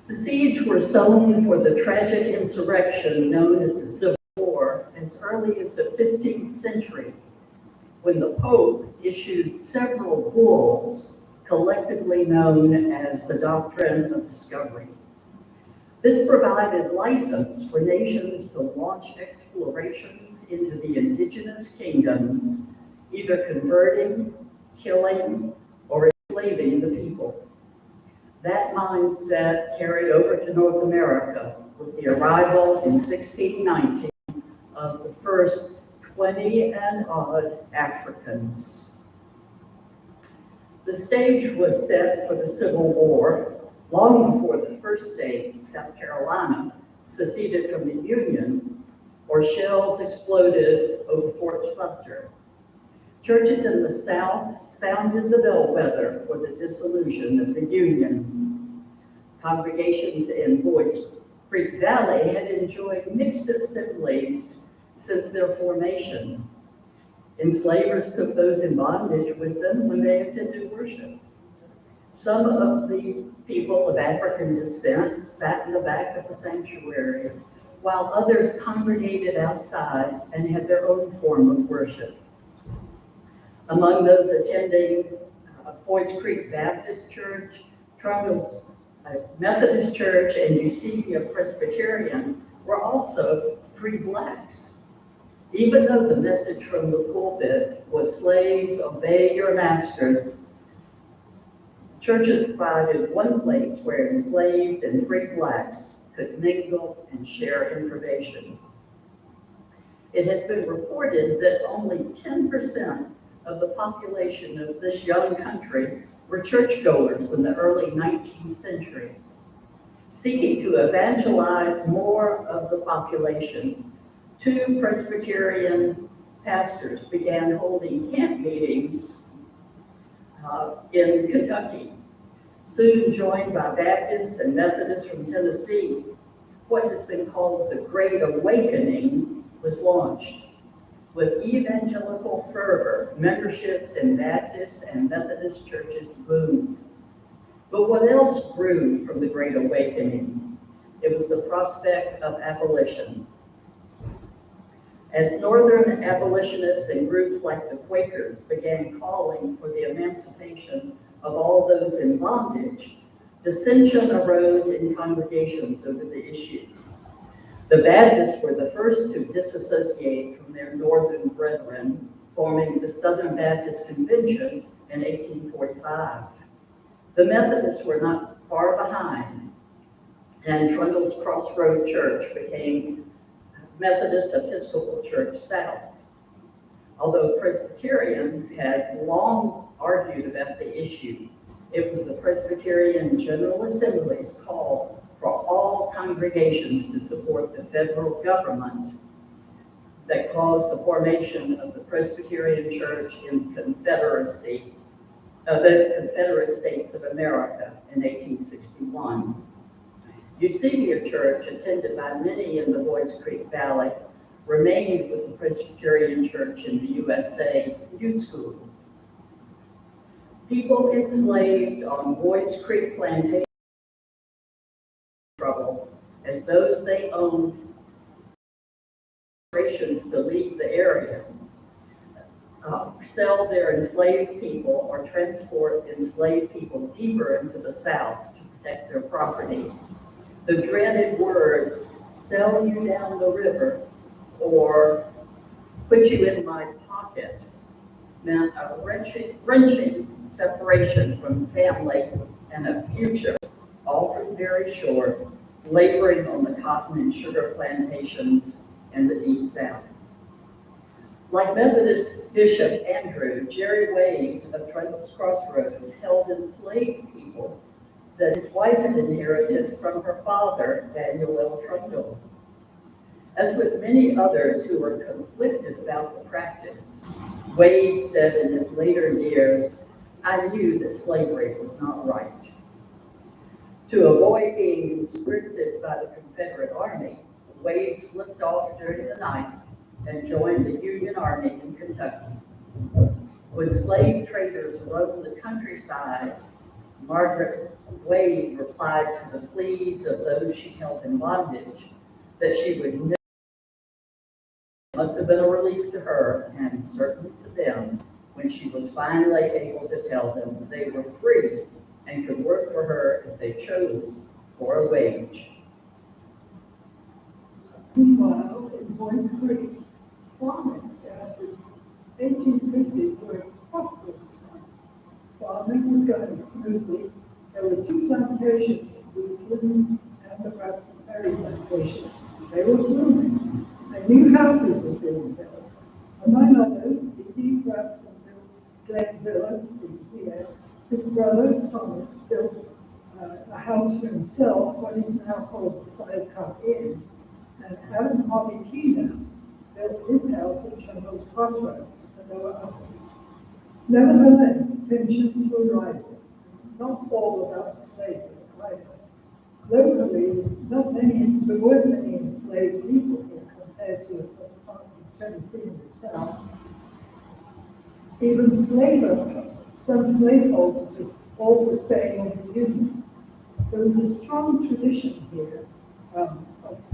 The seeds were sown for the tragic insurrection known as the Civil War as early as the 15th century, when the Pope issued several bulls collectively known as the Doctrine of Discovery. This provided license for nations to launch explorations into the indigenous kingdoms, either converting, killing, or enslaving the people. That mindset carried over to North America with the arrival in 1619 of the first 20 and odd Africans. The stage was set for the Civil War long before the first state, South Carolina, seceded from the Union or shells exploded over Fort Sumter. Churches in the South sounded the bellwether for the dissolution of the Union. Congregations in Boyd's Creek Valley had enjoyed mixed assemblies since their formation. Enslavers took those in bondage with them when they attended worship. Some of these people of African descent sat in the back of the sanctuary, while others congregated outside and had their own form of worship. Among those attending Boyd's Creek Baptist Church, Trundle's Methodist Church, and Eusebius Presbyterian were also free blacks. Even though the message from the pulpit was slaves, obey your masters, churches provided one place where enslaved and free blacks could mingle and share information. It has been reported that only 10% of the population of this young country were churchgoers in the early 19th century. Seeking to evangelize more of the population, 2 Presbyterian pastors began holding camp meetings in Kentucky. Soon joined by Baptists and Methodists from Tennessee, what has been called the Great Awakening was launched. With evangelical fervor, memberships in Baptist and Methodist churches boomed. But what else grew from the Great Awakening? It was the prospect of abolition. As Northern abolitionists and groups like the Quakers began calling for the emancipation of all those in bondage, dissension arose in congregations over the issue. The Baptists were the first to disassociate from their Northern brethren, forming the Southern Baptist Convention in 1845. The Methodists were not far behind, and Trundle's Crossroad Church became Methodist Episcopal Church South. Although Presbyterians had long argued about the issue, it was the Presbyterian General Assembly's call for all congregations to support the federal government that caused the formation of the Presbyterian Church in the Confederate States of America in 1861. Eusebius Church, attended by many in the Boyd's Creek Valley, remained with the Presbyterian Church in the USA Youth School. People enslaved on Boyd's Creek Plantation trouble as those they owned operations to leave the area, sell their enslaved people or transport enslaved people deeper into the South to protect their property. The dreaded words, sell you down the river or put you in my pocket, meant a wrenching separation from family and a future, often very short, laboring on the cotton and sugar plantations in the Deep South. Like Methodist Bishop Andrew, Jerry Wade of Trundle's Crossroads held enslaved people that his wife had inherited from her father, Daniel L. Trundle. As with many others who were conflicted about the practice, Wade said in his later years, I knew that slavery was not right. To avoid being conscripted by the Confederate Army, Wade slipped off during the night and joined the Union Army in Kentucky. When slave traders roamed the countryside, Margaret Wade replied to the pleas of those she held in bondage that she would never. Must have been a relief to her and certainly to them when she was finally able to tell them that they were free and could work for her if they chose for a wage. Meanwhile, in Boyd's Creek, farming in the 1850s were a prosperous time. Farming was going smoothly. There were two plantations, the Woodlands and the Raspberry plantation. They were blooming, and new houses were being built. Among others, E.D. Rabson built Glen Villas, here. His brother, Thomas, built a house for himself, what is now called the Sidecar Inn. And Adam Harvey Keener built his house at Trumbull's Crossroads, and there were others. Nevertheless, tensions were rising, not all about slavery either. Locally, there weren't many enslaved people here compared to other parts of Tennessee and the South. Even some slaveholders all were staying in the Union. There was a strong tradition here of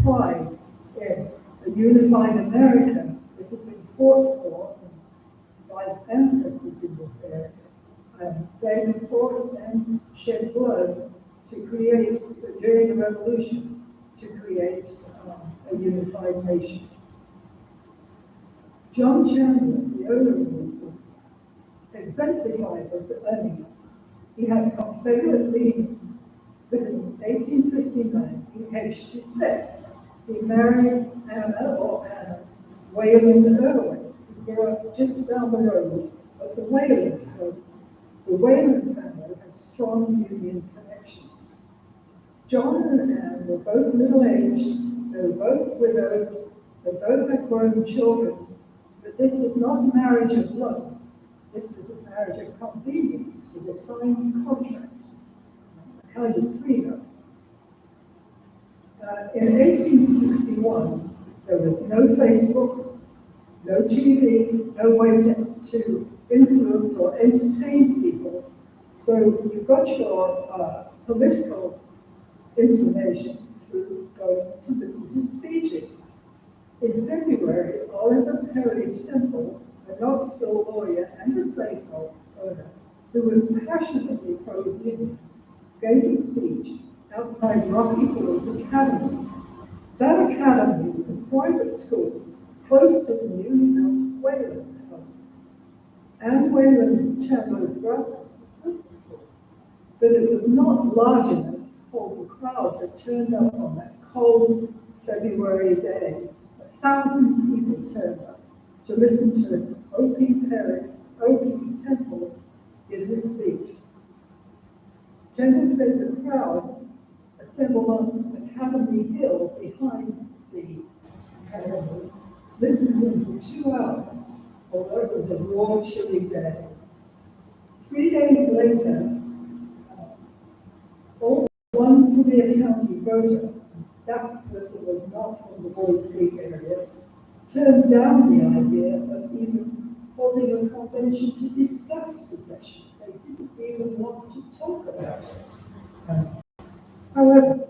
pride in a unified America that had been fought for by ancestors in this area. They had fought and shed blood to create, during the Revolution, to create a unified nation. John Chandler, the owner of Woodlands, exemplified this at Onions. He had Confederate leanings, but in 1859 he hedged his bets. He married Anna Wayland Irwin, who grew up just down the road at the Wayland home. The Wayland family had strong Union connections. John and Anne were both middle-aged, they were both widowed, they both had grown children, but this was not a marriage of love. This was a marriage of convenience with a signed contract, a kind of prenup. In 1861, there was no Facebook, no TV, no way to influence or entertain people. So you got your political information through going to listen to speeches. In February, Oliver Perry Temple, a Knoxville lawyer and a slaveholder owner, who was passionately pro-union, gave a speech outside Rocky Hills Academy. That academy was a private school close to the new Wayland home. Anne Wayland's Chandler's brothers went to school, but it was not large enough to hold the crowd that turned up on that cold February day. 1,000 people turned up to listen to O.P. Temple give his speech. Temple said the crowd assembled on Academy Hill behind the academy, listened to him for 2 hours, although it was a raw, chilly day. 3 days later, one Sevier County voter, that person was not from the Boyd's Creek area, turned down the idea of even holding a convention to discuss secession. They didn't even want to talk about it. However,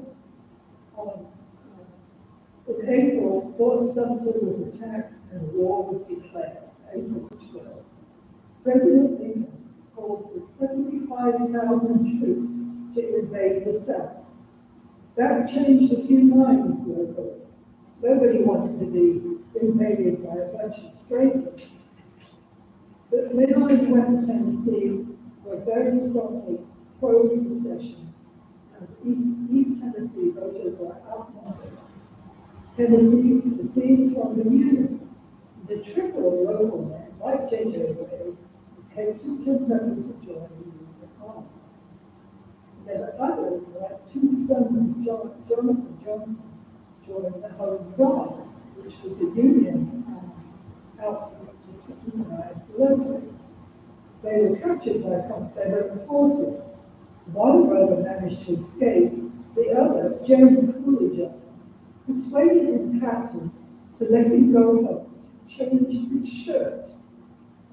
in April, Fort Sumter was attacked and war was declared, April 12. President Lincoln called for 75,000 troops to invade the South. That changed a few minds locally. Nobody wanted to be invaded by a bunch of strangers. But Middle and West Tennessee were very strongly pro-secession, and East Tennessee voters were outnumbered. Tennessee secedes from the Union. The trickle of local men, like J.J. Wade, head to Kentucky to join the Union Army. There are others, like 2 sons of Jonathan Johnson, joined the Home Guard, which was a Union outfit just to keep an eye locally. They were captured by Confederate forces. One brother managed to escape, the other, James Cooley Johnson, persuaded his captors to let him go home, changed his shirt.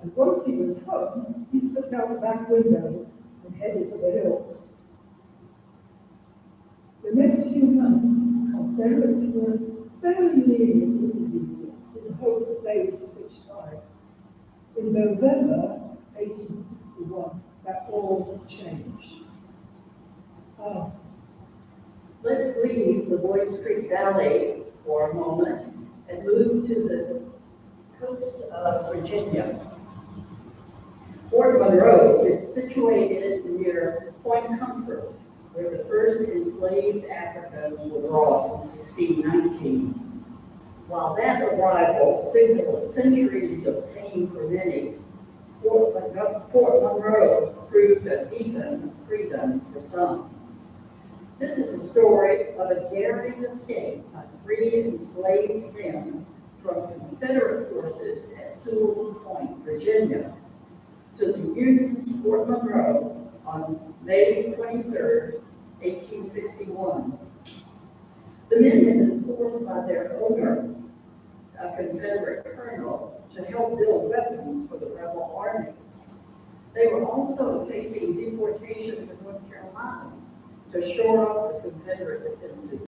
And once he was home, he slipped out the back window and headed for the hills. The next few months, Confederates were fairly near Indians in hopes they would switch sides. In November 1861, that all changed. Let's leave the Boys Creek Valley for a moment and move to the coast of Virginia. Fort Monroe is situated near Point Comfort, where the first enslaved Africans were brought in 1619. While that arrival signaled centuries of pain for many, Fort Monroe proved a beacon of freedom for some. This is the story of a daring escape by 3 enslaved men from Confederate forces at Sewell's Point, Virginia, to the Union's Fort Monroe on May 23, 1861. The men had been forced by their owner, a Confederate colonel, to help build weapons for the rebel army. They were also facing deportation to North Carolina to shore up the Confederate defenses